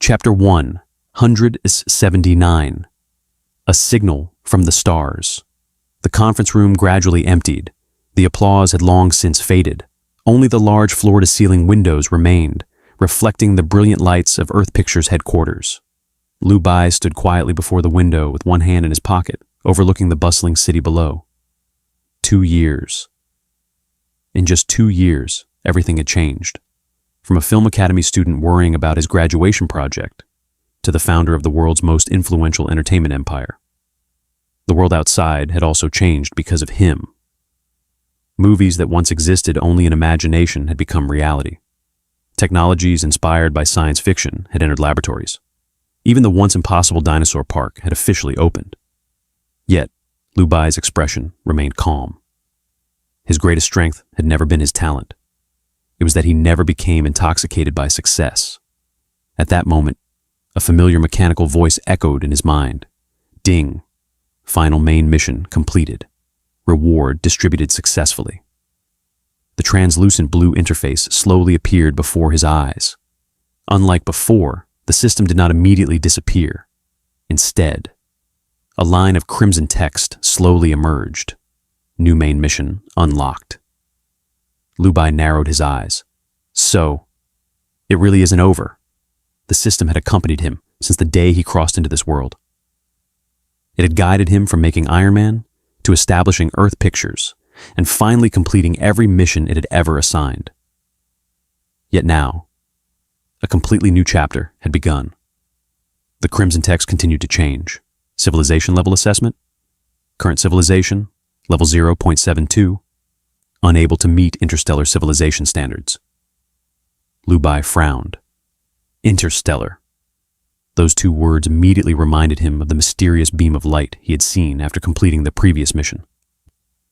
Chapter 179. A Signal from the Stars. The conference room gradually emptied. The applause had long since faded. Only the large floor-to-ceiling windows remained, reflecting the brilliant lights of Earth Pictures headquarters. Lu Bai stood quietly before the window with one hand in his pocket, overlooking the bustling city below. 2 years. In just 2 years, everything had changed. From a film academy student worrying about his graduation project, to the founder of the world's most influential entertainment empire. The world outside had also changed because of him. Movies that once existed only in imagination had become reality. Technologies inspired by science fiction had entered laboratories. Even the once impossible dinosaur park had officially opened. Yet, Lu Bai's expression remained calm. His greatest strength had never been his talent. It was that he never became intoxicated by success. At that moment, a familiar mechanical voice echoed in his mind. Ding. Final main mission completed. Reward distributed successfully. The translucent blue interface slowly appeared before his eyes. Unlike before, the system did not immediately disappear. Instead, a line of crimson text slowly emerged. New main mission unlocked. Lu Bai narrowed his eyes. So, it really isn't over. The system had accompanied him since the day he crossed into this world. It had guided him from making Iron Man to establishing Earth Pictures and finally completing every mission it had ever assigned. Yet now, a completely new chapter had begun. The crimson text continued to change. Civilization level assessment. Current civilization, level 0.72. Unable to meet interstellar civilization standards. Lu Bai frowned. Interstellar. Those 2 words immediately reminded him of the mysterious beam of light he had seen after completing the previous mission.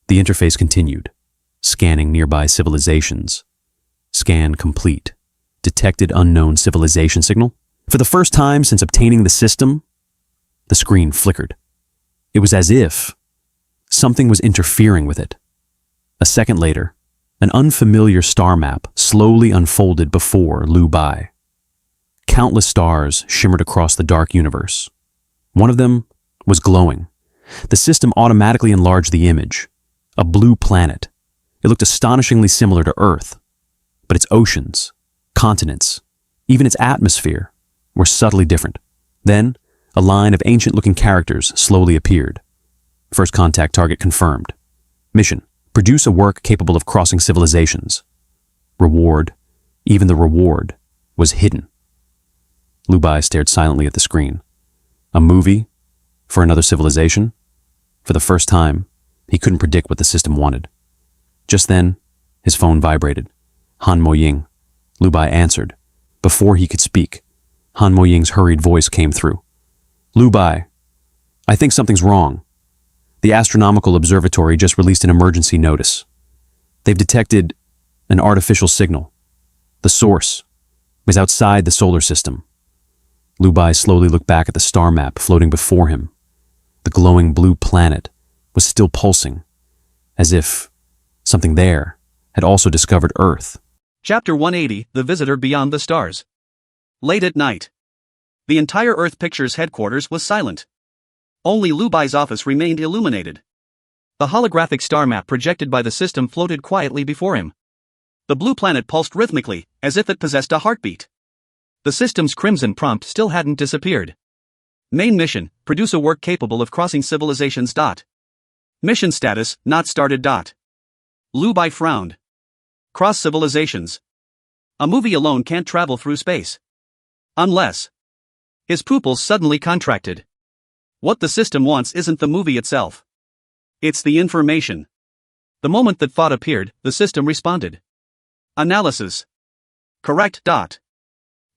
The interface continued, scanning nearby civilizations. Scan complete. Detected unknown civilization signal. For the first time since obtaining the system, the screen flickered. It was as if something was interfering with it. A second later, an unfamiliar star map slowly unfolded before Lu Bai. Countless stars shimmered across the dark universe. One of them was glowing. The system automatically enlarged the image. A blue planet. It looked astonishingly similar to Earth, but its oceans, continents, even its atmosphere were subtly different. Then, a line of ancient-looking characters slowly appeared. First contact target confirmed. Mission: produce a work capable of crossing civilizations. Reward, even the reward, was hidden. Lu Bai stared silently at the screen. A movie? For another civilization? For the first time, he couldn't predict what the system wanted. Just then, his phone vibrated. Han Mo-ying. Lu Bai answered. Before he could speak, Han Mo-ying's hurried voice came through. Lu Bai, I think something's wrong. The Astronomical Observatory just released an emergency notice. They've detected an artificial signal. The source is outside the solar system. Lu Bai slowly looked back at the star map floating before him. The glowing blue planet was still pulsing, as if something there had also discovered Earth. Chapter 180, The Visitor Beyond the Stars. Late at night. The entire Earth Pictures headquarters was silent. Only Lu Bai's office remained illuminated. The holographic star map projected by the system floated quietly before him. The blue planet pulsed rhythmically, as if it possessed a heartbeat. The system's crimson prompt still hadn't disappeared. Main mission: produce a work capable of crossing civilizations. Mission status: not started. Lu Bai frowned. Cross civilizations. A movie alone can't travel through space. Unless. His pupils suddenly contracted. What the system wants isn't the movie itself. It's the information. The moment that thought appeared, the system responded. Analysis. Correct.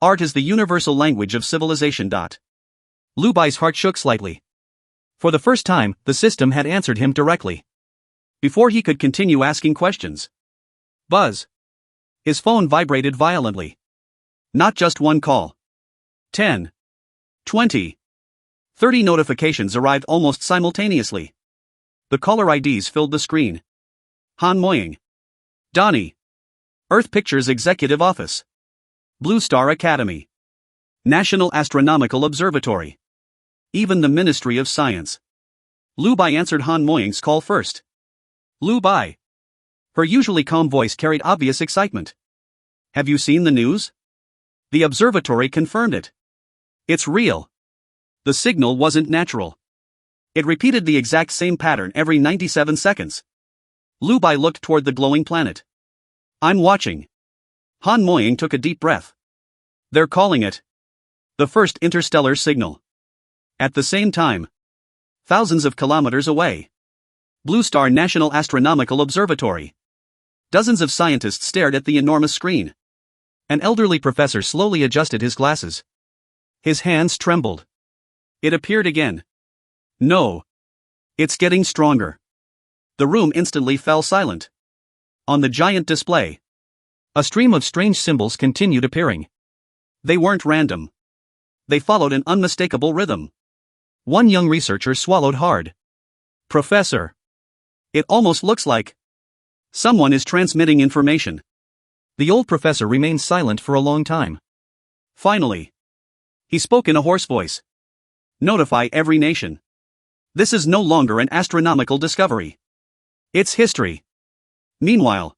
Art is the universal language of civilization. Lu Bai's heart shook slightly. For the first time, the system had answered him directly. Before he could continue asking questions. Buzz. His phone vibrated violently. Not just one call. 10. 20. 30 notifications arrived almost simultaneously. The caller IDs filled the screen. Han Mo-ying. Donnie. Earth Pictures Executive Office. Blue Star Academy. National Astronomical Observatory. Even the Ministry of Science. Lu Bai answered Han Moying's call first. Lu Bai. Her usually calm voice carried obvious excitement. Have you seen the news? The observatory confirmed it. It's real. The signal wasn't natural. It repeated the exact same pattern every 97 seconds. Lu Bai looked toward the glowing planet. I'm watching. Han Moying took a deep breath. They're calling it the first interstellar signal. At the same time, thousands of kilometers away, Blue Star National Astronomical Observatory. Dozens of scientists stared at the enormous screen. An elderly professor slowly adjusted his glasses. His hands trembled. It appeared again. No. It's getting stronger. The room instantly fell silent. On the giant display, a stream of strange symbols continued appearing. They weren't random. They followed an unmistakable rhythm. One young researcher swallowed hard. Professor. It almost looks like someone is transmitting information. The old professor remained silent for a long time. Finally, he spoke in a hoarse voice. Notify every nation. This is no longer an astronomical discovery. It's history. Meanwhile,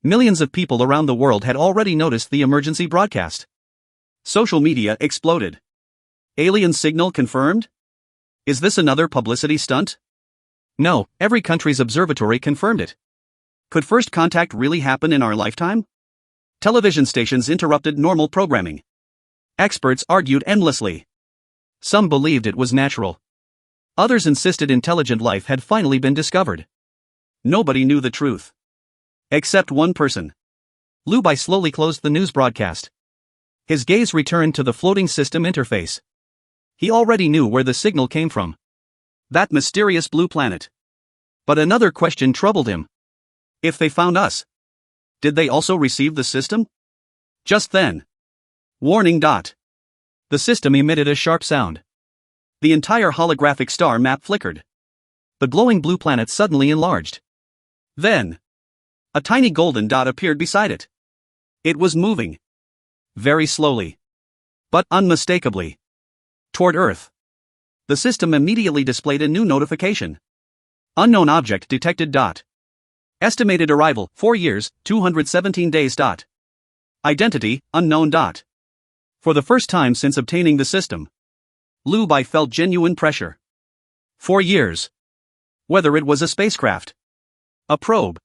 millions of people around the world had already noticed the emergency broadcast. Social media exploded. Alien signal confirmed? Is this another publicity stunt? No, every country's observatory confirmed it. Could first contact really happen in our lifetime? Television stations interrupted normal programming. Experts argued endlessly. Some believed it was natural. Others insisted intelligent life had finally been discovered. Nobody knew the truth. Except one person. Lu Bai slowly closed the news broadcast. His gaze returned to the floating system interface. He already knew where the signal came from. That mysterious blue planet. But another question troubled him. If they found us, did they also receive the system? Just then. Warning. The system emitted a sharp sound. The entire holographic star map flickered. The glowing blue planet suddenly enlarged. Then, a tiny golden dot appeared beside it. It was moving. Very slowly. But unmistakably. Toward Earth. The system immediately displayed a new notification. Unknown object detected. Estimated arrival, 4 years, 217 days. Identity, unknown. For the first time since obtaining the system, Lu Bai felt genuine pressure. 4 years. Whether it was a spacecraft, a probe,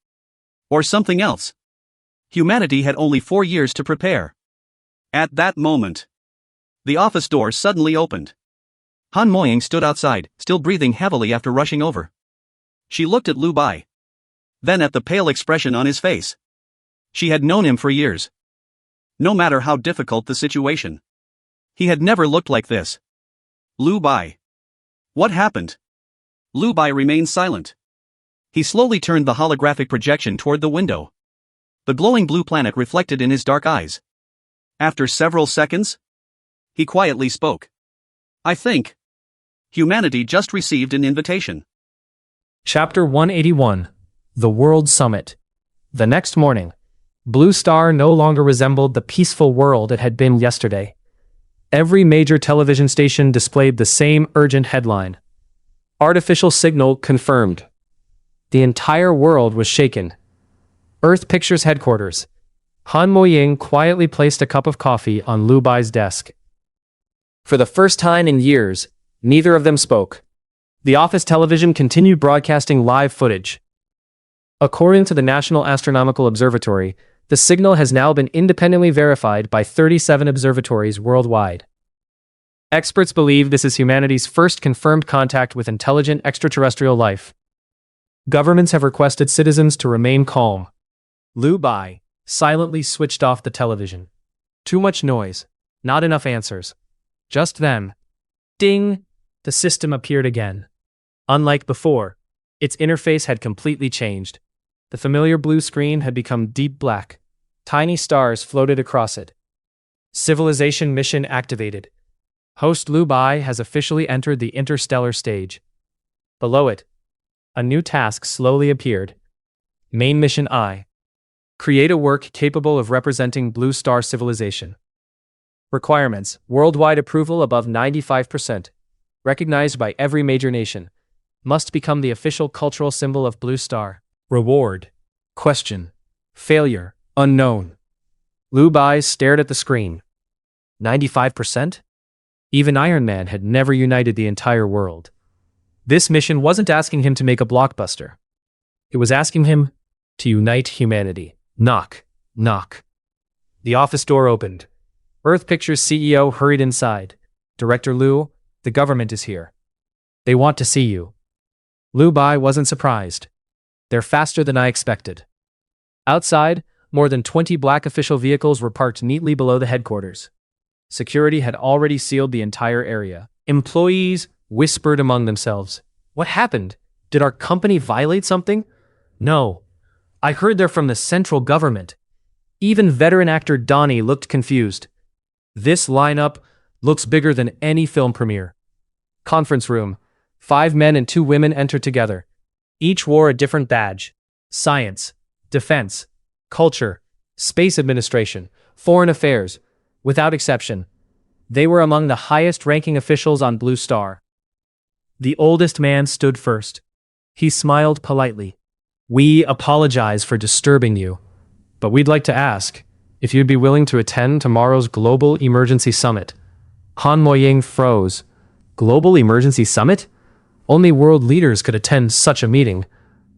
or something else, humanity had only 4 years to prepare. At that moment, the office door suddenly opened. Han Moying stood outside, still breathing heavily after rushing over. She looked at Lu Bai. Then at the pale expression on his face. She had known him for years. No matter how difficult the situation, he had never looked like this. Lu Bai. What happened? Lu Bai remained silent. He slowly turned the holographic projection toward the window. The glowing blue planet reflected in his dark eyes. After several seconds, he quietly spoke. I think humanity just received an invitation. Chapter 181. The World Summit. The next morning, Blue Star no longer resembled the peaceful world it had been yesterday. Every major television station displayed the same urgent headline. Artificial signal confirmed. The entire world was shaken. Earth Pictures headquarters. Han Moying quietly placed a cup of coffee on Lu Bai's desk. For the first time in years, neither of them spoke. The office television continued broadcasting live footage. According to the National Astronomical Observatory, the signal has now been independently verified by 37 observatories worldwide. Experts believe this is humanity's first confirmed contact with intelligent extraterrestrial life. Governments have requested citizens to remain calm. Lu Bai silently switched off the television. Too much noise. Not enough answers. Just then, ding! The system appeared again. Unlike before, its interface had completely changed. The familiar blue screen had become deep black. Tiny stars floated across it. Civilization mission activated. Host Lu Bai has officially entered the interstellar stage. Below it, a new task slowly appeared. Main mission I. Create a work capable of representing Blue Star civilization. Requirements: worldwide approval above 95%. Recognized by every major nation. Must become the official cultural symbol of Blue Star. Reward. Question. Failure. Unknown. Lu Bai stared at the screen. 95%? Even Iron Man had never united the entire world. This mission wasn't asking him to make a blockbuster. It was asking him to unite humanity. Knock. Knock. The office door opened. Earth Pictures CEO hurried inside. Director Liu, the government is here. They want to see you. Lu Bai wasn't surprised. They're faster than I expected. Outside, more than 20 black official vehicles were parked neatly below the headquarters. Security had already sealed the entire area. Employees whispered among themselves. What happened? Did our company violate something? No. I heard they're from the central government. Even veteran actor Donnie looked confused. This lineup looks bigger than any film premiere. Conference room. 5 men and 2 women entered together. Each wore a different badge. Science, defense, culture, space administration, foreign affairs. Without exception, they were among the highest-ranking officials on Blue Star. The oldest man stood first. He smiled politely. We apologize for disturbing you, but we'd like to ask if you'd be willing to attend tomorrow's Global Emergency Summit. Han Moying froze. Global Emergency Summit? Only world leaders could attend such a meeting.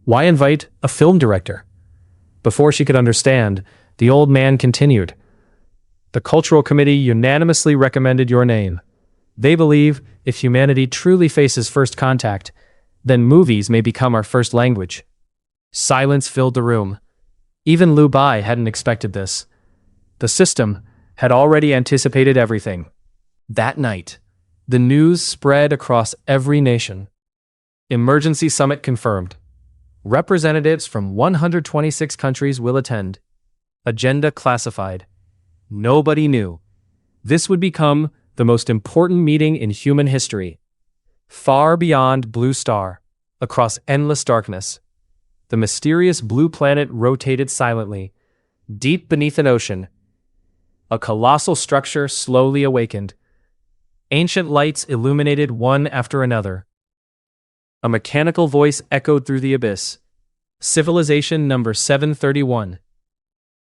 Why invite a film director? Before she could understand, the old man continued. The Cultural Committee unanimously recommended your name. They believe if humanity truly faces first contact, then movies may become our first language. Silence filled the room. Even Lu Bai hadn't expected this. The system had already anticipated everything. That night, the news spread across every nation. Emergency Summit confirmed. Representatives from 126 countries will attend. Agenda classified. Nobody knew. This would become the most important meeting in human history. Far beyond Blue Star, across endless darkness, the mysterious blue planet rotated silently. Deep beneath an ocean, a colossal structure slowly awakened. Ancient lights illuminated one after another. A mechanical voice echoed through the abyss. Civilization number 731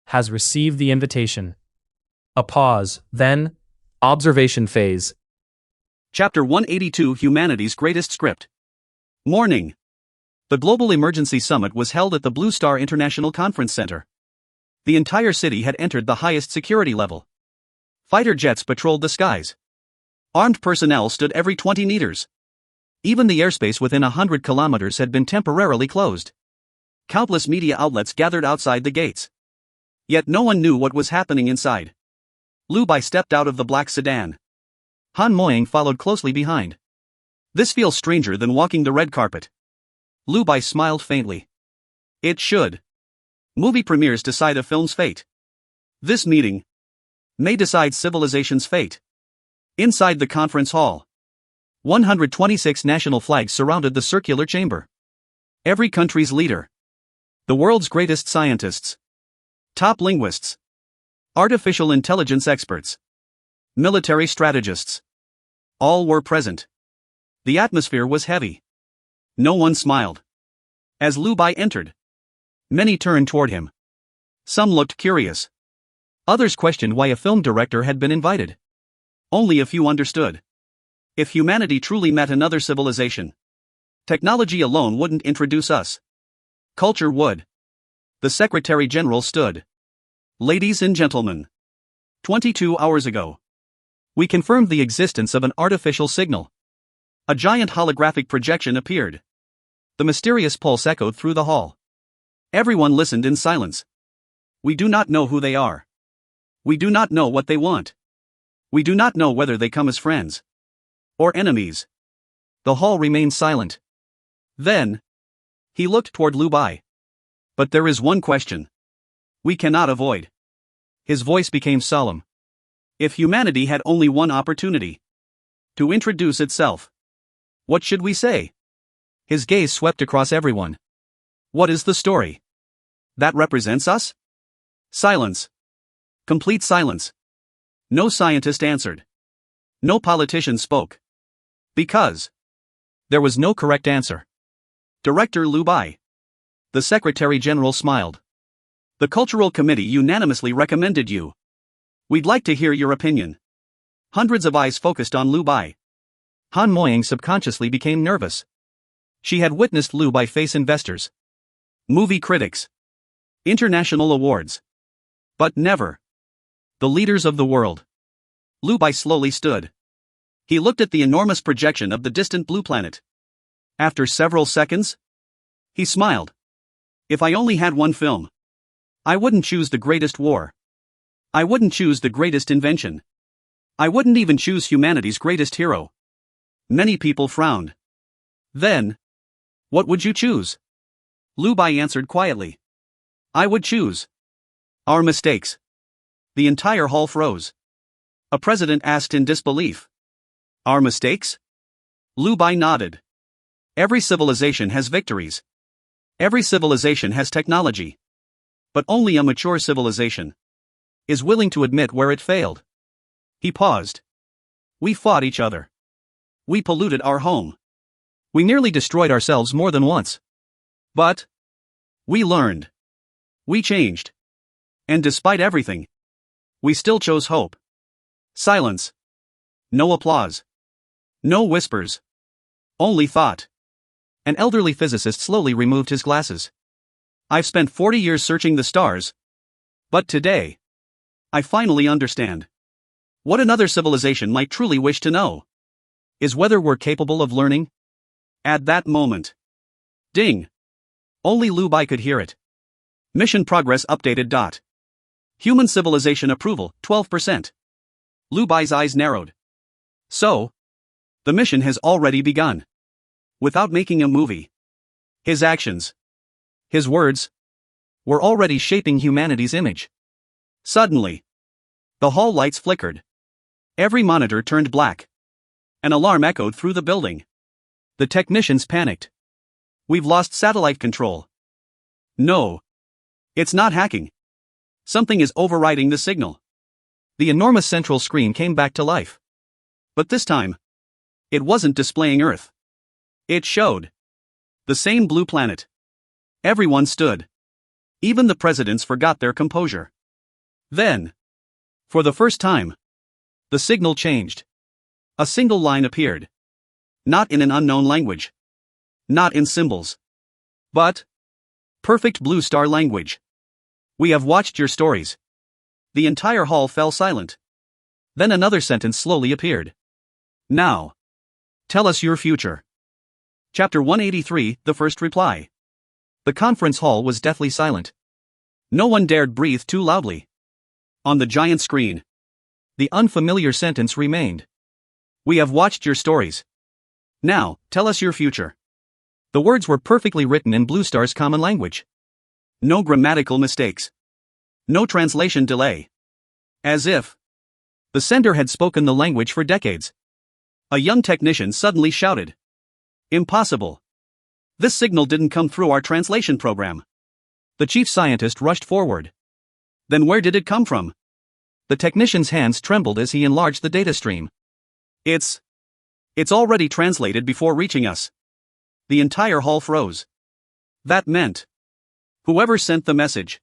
has received the invitation. A pause, then, observation phase. Chapter 182 Humanity's Greatest Script. Morning. The Global Emergency Summit was held at the Blue Star International Conference Center. The entire city had entered the highest security level. Fighter jets patrolled the skies. Armed personnel stood every 20 meters. Even the airspace within 100 kilometers had been temporarily closed. Countless media outlets gathered outside the gates. Yet no one knew what was happening inside. Lu Bai stepped out of the black sedan. Han Moying followed closely behind. This feels stranger than walking the red carpet. Lu Bai smiled faintly. It should. Movie premieres decide a film's fate. This meeting may decide civilization's fate. Inside the conference hall, 126 national flags surrounded the circular chamber. Every country's leader, the world's greatest scientists, top linguists, artificial intelligence experts, military strategists, all were present. The atmosphere was heavy. No one smiled. As Lu Bai entered, many turned toward him. Some looked curious. Others questioned why a film director had been invited. Only a few understood. If humanity truly met another civilization, technology alone wouldn't introduce us. Culture would. The Secretary General stood. Ladies and gentlemen, 22 hours ago, we confirmed the existence of an artificial signal. A giant holographic projection appeared. The mysterious pulse echoed through the hall. Everyone listened in silence. We do not know who they are. We do not know what they want. We do not know whether they come as friends or enemies. The hall remained silent. Then, he looked toward Lu Bai. But there is one question we cannot avoid. His voice became solemn. If humanity had only one opportunity to introduce itself, what should we say? His gaze swept across everyone. What is the story that represents us? Silence. Complete silence. No scientist answered. No politician spoke. Because there was no correct answer. Director Lu Bai. The Secretary General smiled. The Cultural Committee unanimously recommended you. We'd like to hear your opinion. Hundreds of eyes focused on Lu Bai. Han Moying subconsciously became nervous. She had witnessed Lu Bai face investors, movie critics, international awards. But never the leaders of the world. Lu Bai slowly stood. He looked at the enormous projection of the distant blue planet. After several seconds, he smiled. If I only had one film, I wouldn't choose the greatest war. I wouldn't choose the greatest invention. I wouldn't even choose humanity's greatest hero. Many people frowned. Then, what would you choose? Lu Bai answered quietly. I would choose our mistakes. The entire hall froze. A president asked in disbelief. Our mistakes? Lu Bai nodded. Every civilization has victories. Every civilization has technology. But only a mature civilization is willing to admit where it failed. He paused. We fought each other. We polluted our home. We nearly destroyed ourselves more than once. But we learned. We changed. And despite everything, we still chose hope. Silence. No applause. No whispers. Only thought. An elderly physicist slowly removed his glasses. I've spent 40 years searching the stars. But today, I finally understand what another civilization might truly wish to know is whether we're capable of learning. At that moment. Ding. Only Lu Bai could hear it. Mission progress updated. Human civilization approval, 12%. Lu Bai's eyes narrowed. So, the mission has already begun. Without making a movie. His actions, his words, were already shaping humanity's image. Suddenly, the hall lights flickered. Every monitor turned black. An alarm echoed through the building. The technicians panicked. We've lost satellite control. No. It's not hacking. Something is overriding the signal. The enormous central screen came back to life. But this time, it wasn't displaying Earth. It showed the same blue planet. Everyone stood. Even the presidents forgot their composure. Then, for the first time, the signal changed. A single line appeared. Not in an unknown language. Not in symbols. But perfect blue star language. We have watched your stories. The entire hall fell silent. Then another sentence slowly appeared. Now, tell us your future. Chapter 183, The First Reply. The conference hall was deathly silent. No one dared breathe too loudly. On the giant screen, the unfamiliar sentence remained. We have watched your stories. Now, tell us your future. The words were perfectly written in Blue Star's common language. No grammatical mistakes. No translation delay. As if the sender had spoken the language for decades. A young technician suddenly shouted. Impossible. This signal didn't come through our translation program. The chief scientist rushed forward. Then where did it come from? The technician's hands trembled as he enlarged the data stream. It's already translated before reaching us. The entire hall froze. That meant whoever sent the message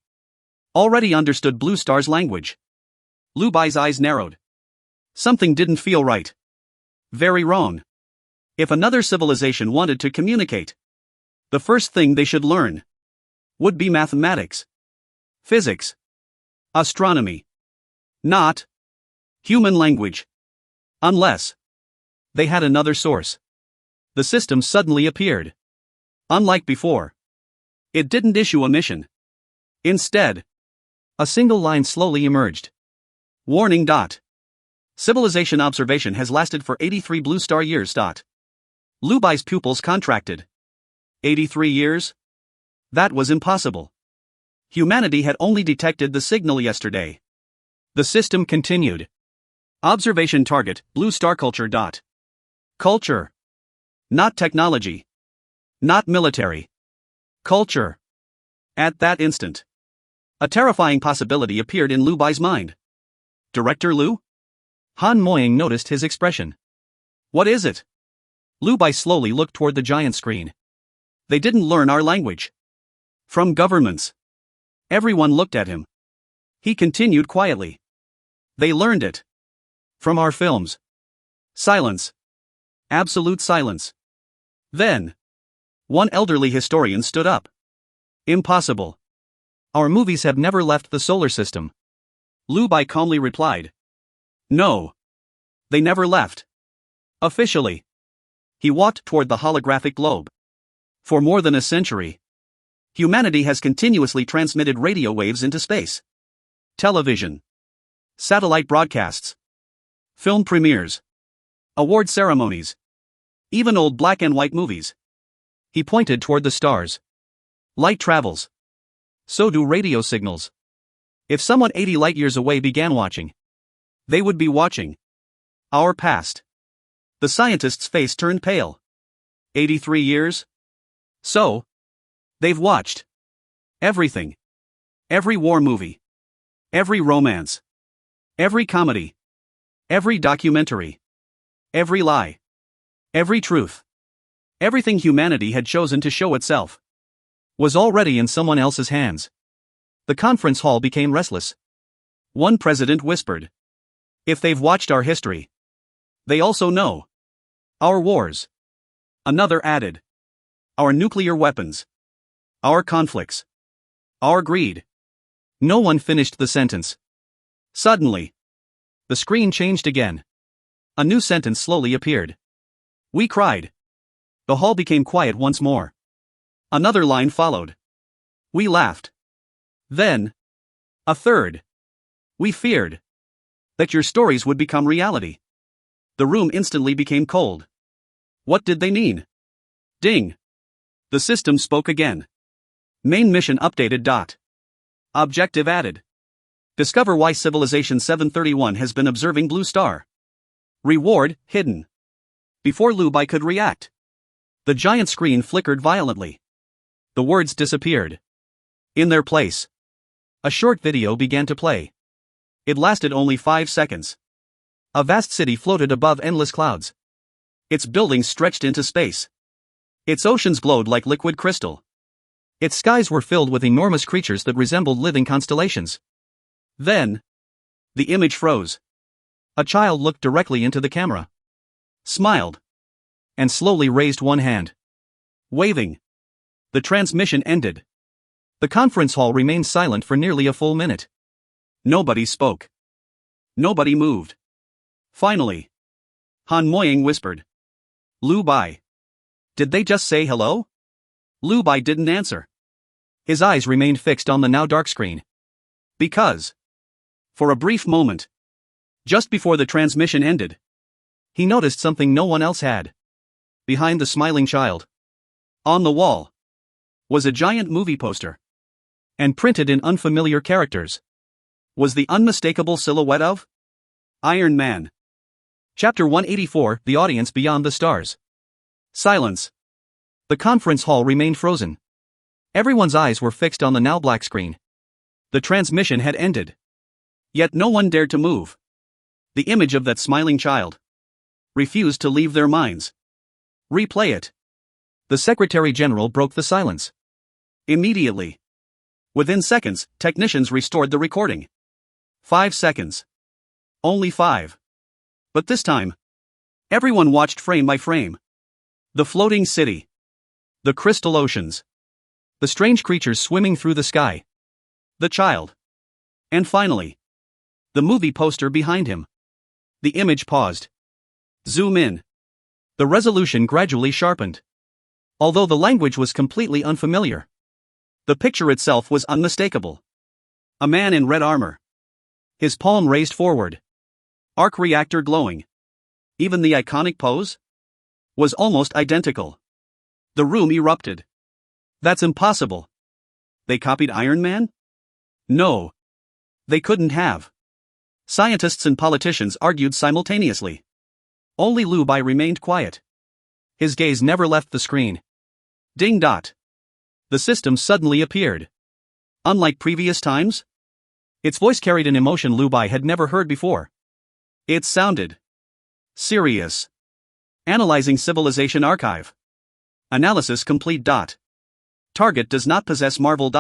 already understood Blue Star's language. Lu Bai's eyes narrowed. Something didn't feel right. Very wrong. If another civilization wanted to communicate, the first thing they should learn would be mathematics, physics, astronomy, not human language. Unless they had another source. The system suddenly appeared. Unlike before, it didn't issue a mission. Instead, a single line slowly emerged. Warning. Civilization observation has lasted for 83 Blue Star years. Lu Bai's pupils contracted. 83 years? That was impossible. Humanity had only detected the signal yesterday. The system continued. Observation target, Blue Star culture. Culture. Not technology. Not military. Culture. At that instant, a terrifying possibility appeared in Lu Bai's mind. Director Lu? Han Moying noticed his expression. What is it? Lu Bai slowly looked toward the giant screen. They didn't learn our language. From governments. Everyone looked at him. He continued quietly. They learned it. From our films. Silence. Absolute silence. Then, one elderly historian stood up. Impossible. Our movies have never left the solar system. Lu Bai calmly replied. No. They never left. Officially. He walked toward the holographic globe. For more than a century, humanity has continuously transmitted radio waves into space. Television. Satellite broadcasts. Film premieres. Award ceremonies. Even old black and white movies. He pointed toward the stars. Light travels. So do radio signals. If someone 80 light years away began watching, they would be watching our past. The scientist's face turned pale. 83 years? So, they've watched everything. Every war movie. Every romance. Every comedy. Every documentary. Every lie. Every truth. Everything humanity had chosen to show itself was already in someone else's hands. The conference hall became restless. One president whispered. If they've watched our history, they also know our wars. Another added. Our nuclear weapons. Our conflicts. Our greed. No one finished the sentence. Suddenly, the screen changed again. A new sentence slowly appeared. We cried. The hall became quiet once more. Another line followed. We laughed. Then, a third. We feared that your stories would become reality. The room instantly became cold. What did they mean? Ding. The system spoke again. Main mission updated. Objective added. Discover why Civilization 731 has been observing Blue Star. Reward hidden. Before Lu Bai could react, the giant screen flickered violently. The words disappeared. In their place, a short video began to play. It lasted only 5 seconds. A vast city floated above endless clouds. Its buildings stretched into space. Its oceans glowed like liquid crystal. Its skies were filled with enormous creatures that resembled living constellations. Then, the image froze. A child looked directly into the camera, smiled, and slowly raised one hand, waving. The transmission ended. The conference hall remained silent for nearly a full minute. Nobody spoke. Nobody moved. Finally, Han Moying whispered. Lu Bai. Did they just say hello? Lu Bai didn't answer. His eyes remained fixed on the now dark screen. Because, for a brief moment, just before the transmission ended, he noticed something no one else had. Behind the smiling child, on the wall, was a giant movie poster. And printed in unfamiliar characters was the unmistakable silhouette of Iron Man. Chapter 184, The Audience Beyond the Stars. Silence. The conference hall remained frozen. Everyone's eyes were fixed on the now black screen. The transmission had ended. Yet no one dared to move. The image of that smiling child refused to leave their minds. Replay it. The Secretary General broke the silence. Immediately. Within seconds, technicians restored the recording. 5 seconds. Only 5. But this time, everyone watched frame by frame. The floating city. The crystal oceans. The strange creatures swimming through the sky. The child. And finally, the movie poster behind him. The image paused. Zoom in. The resolution gradually sharpened. Although the language was completely unfamiliar, the picture itself was unmistakable. A man in red armor. His palm raised forward. Arc reactor glowing. Even the iconic pose was almost identical. The room erupted. That's impossible. They copied Iron Man? No. They couldn't have. Scientists and politicians argued simultaneously. Only Lu Bai remained quiet. His gaze never left the screen. Ding dot. The system suddenly appeared. Unlike previous times, its voice carried an emotion Lu Bai had never heard before. It sounded serious. Analyzing Civilization Archive. Analysis complete. Target does not possess Marvel.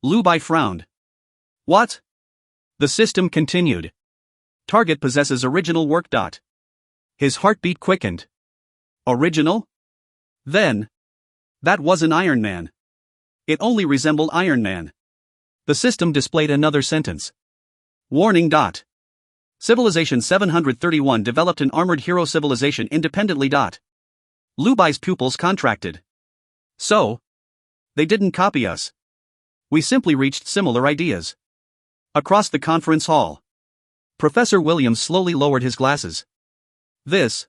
Lu Bai frowned. What? The system continued. Target possesses original work. His heartbeat quickened. Original? Then. That wasn't Iron Man. It only resembled Iron Man. The system displayed another sentence. Warning. Civilization 731 developed an armored hero civilization independently. Lu Bai's pupils contracted. So? They didn't copy us. We simply reached similar ideas. Across the conference hall. Professor Williams slowly lowered his glasses. This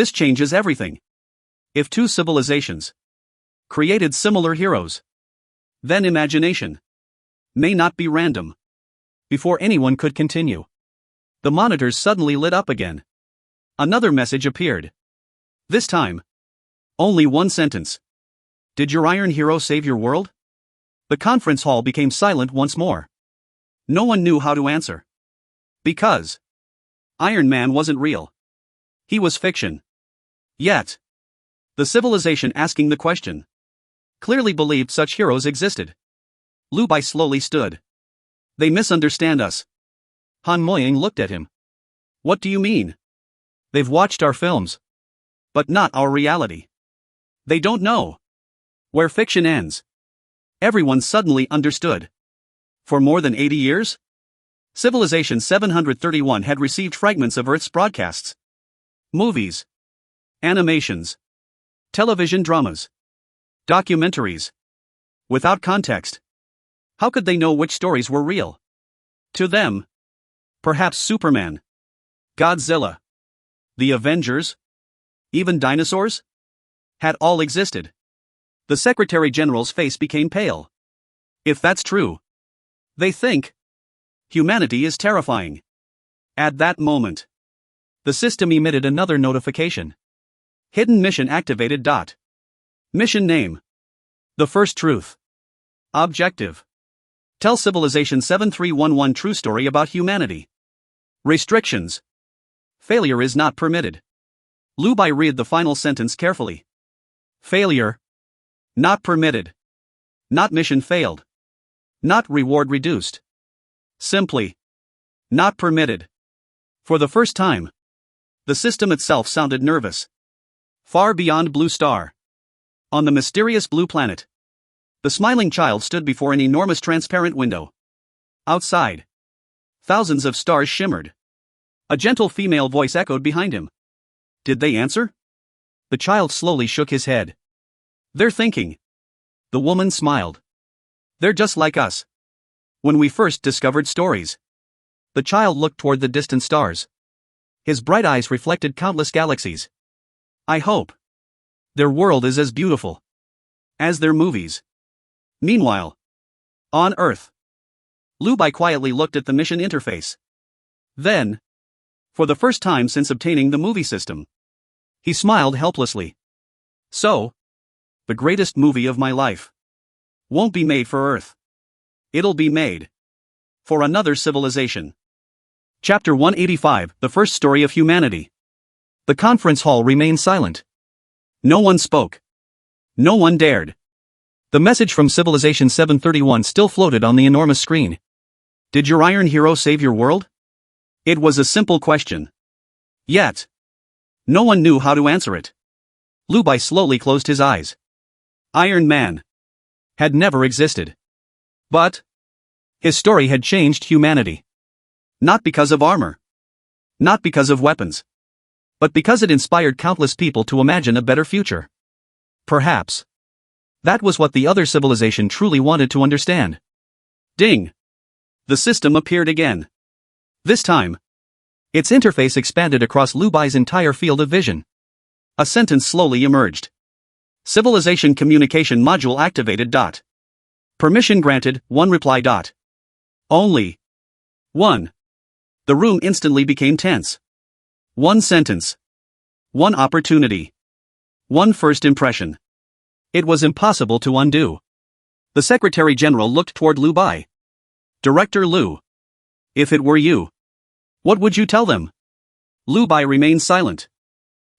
changes everything. If two civilizations created similar heroes, then imagination may not be random. Before anyone could continue, the monitors suddenly lit up again. Another message appeared. This time, only one sentence. Did your iron hero save your world? The conference hall became silent once more. No one knew how to answer. Because Iron Man wasn't real. He was fiction. Yet, the civilization asking the question clearly believed such heroes existed. Lu Bai slowly stood. They misunderstand us. Han Moying looked at him. What do you mean? They've watched our films, but not our reality. They don't know where fiction ends. Everyone suddenly understood. For more than 80 years, Civilization 731 had received fragments of Earth's broadcasts. Movies, animations, television dramas, documentaries. Without context, how could they know which stories were real? To them, perhaps Superman, Godzilla, the Avengers, even dinosaurs, had all existed. The Secretary General's face became pale. If that's true, they think humanity is terrifying. At that moment, the system emitted another notification. Hidden mission activated. Mission name: The First Truth. Objective: tell Civilization 7311 true story about humanity. Restrictions: failure is not permitted. Lu Bai read the final sentence carefully. Failure not permitted. Not mission failed. Not reward reduced. Simply not permitted. For the first time, the system itself sounded nervous. Far beyond Blue Star, on the mysterious blue planet, the smiling child stood before an enormous transparent window. Outside, thousands of stars shimmered. A gentle female voice echoed behind him. Did they answer? The child slowly shook his head. They're thinking. The woman smiled. They're just like us. When we first discovered stories. The child looked toward the distant stars. His bright eyes reflected countless galaxies. I hope their world is as beautiful as their movies. Meanwhile, on Earth, Lu Bai quietly looked at the mission interface. Then, for the first time since obtaining the movie system, he smiled helplessly. So, the greatest movie of my life won't be made for Earth. It'll be made for another civilization. Chapter 185, The First Story of Humanity. The conference hall remained silent. No one spoke. No one dared. The message from Civilization 731 still floated on the enormous screen. Did your iron hero save your world? It was a simple question. Yet, no one knew how to answer it. Lu Bai slowly closed his eyes. Iron Man had never existed. But his story had changed humanity. Not because of armor. Not because of weapons. But because it inspired countless people to imagine a better future. Perhaps that was what the other civilization truly wanted to understand. Ding! The system appeared again. This time, its interface expanded across Lu Bai's entire field of vision. A sentence slowly emerged. Civilization communication module activated. Permission granted, one reply. Only one. The room instantly became tense. One sentence. One opportunity. One first impression. It was impossible to undo. The Secretary General looked toward Lu Bai. Director Lu. If it were you, What would you tell them? Lu Bai remained silent.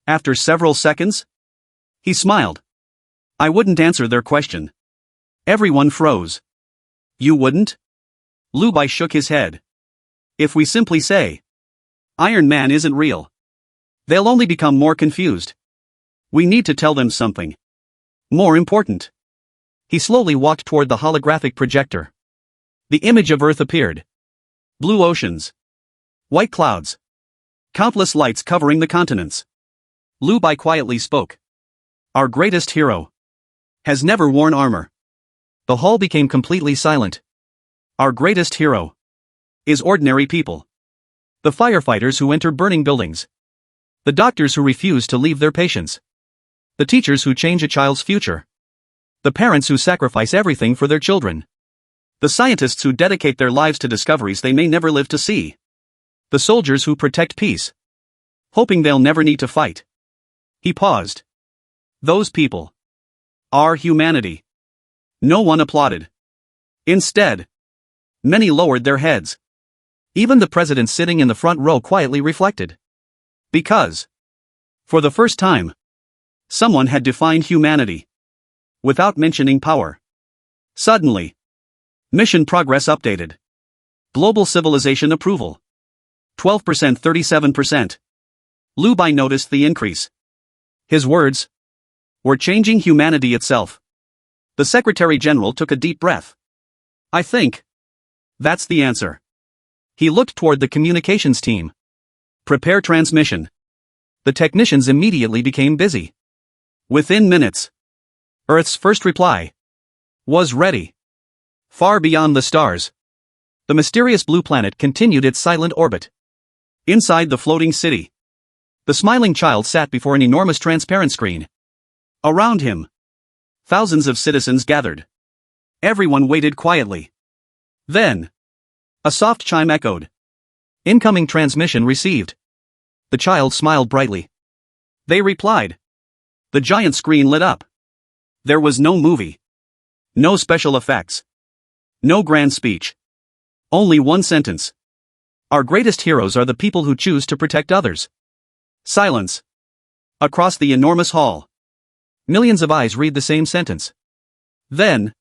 After several seconds, he smiled. I wouldn't answer their question. Everyone froze. You wouldn't? Lu Bai shook his head. If we simply say, Iron Man isn't real, they'll only become more confused. We need to tell them something more important. He slowly walked toward the holographic projector. The image of Earth appeared. Blue oceans. White clouds. Countless lights covering the continents. Lu Bai quietly spoke. Our greatest hero has never worn armor. The hall became completely silent. Our greatest hero is ordinary people. The firefighters who enter burning buildings. The doctors who refuse to leave their patients. The teachers who change a child's future. The parents who sacrifice everything for their children. The scientists who dedicate their lives to discoveries they may never live to see. The soldiers who protect peace, hoping they'll never need to fight. He paused. Those people are humanity. No one applauded. Instead, many lowered their heads. Even the president sitting in the front row quietly reflected. Because, for the first time, someone had defined humanity without mentioning power. Suddenly, mission progress updated. Global civilization approval. 12%, 37%. Lu Bai noticed the increase. His words were changing humanity itself. The Secretary General took a deep breath. I think that's the answer. He looked toward the communications team. Prepare transmission. The technicians immediately became busy. Within minutes, Earth's first reply was ready. Far beyond the stars, the mysterious blue planet continued its silent orbit. Inside the floating city, the smiling child sat before an enormous transparent screen. Around him, thousands of citizens gathered. Everyone waited quietly. Then, a soft chime echoed. Incoming transmission received. The child smiled brightly. They replied. The giant screen lit up. There was no movie. No special effects. No grand speech. Only one sentence. Our greatest heroes are the people who choose to protect others. Silence. Across the enormous hall, millions of eyes read the same sentence. Then,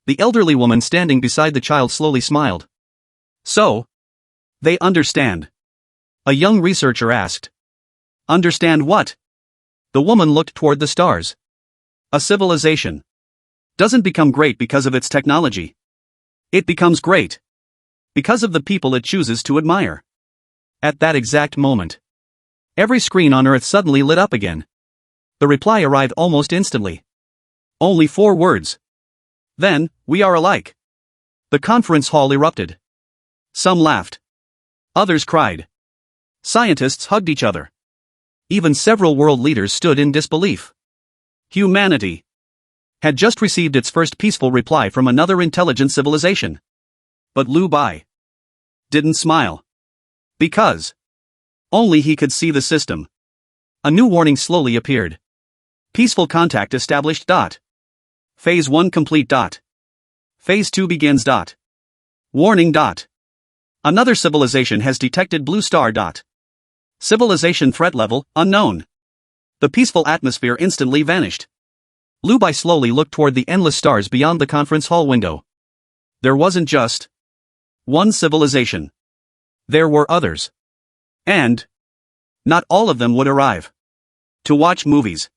the elderly woman standing beside the child slowly smiled. So, they understand. A young researcher asked. Understand what? The woman looked toward the stars. A civilization doesn't become great because of its technology. It becomes great because of the people it chooses to admire. At that exact moment, every screen on Earth suddenly lit up again. The reply arrived almost instantly. Only 4 words. Then, we are alike. The conference hall erupted. Some laughed. Others cried. Scientists hugged each other. Even several world leaders stood in disbelief. Humanity had just received its first peaceful reply from another intelligent civilization. But Lu Bai didn't smile. Because only he could see the system. A new warning slowly appeared. Peaceful contact established. Phase 1 complete. Phase 2 begins. Warning. Another civilization has detected blue star. Civilization threat level, unknown. The peaceful atmosphere instantly vanished. Lu Bai slowly looked toward the endless stars beyond the conference hall window. There wasn't just one civilization. There were others. And not all of them would arrive to watch movies.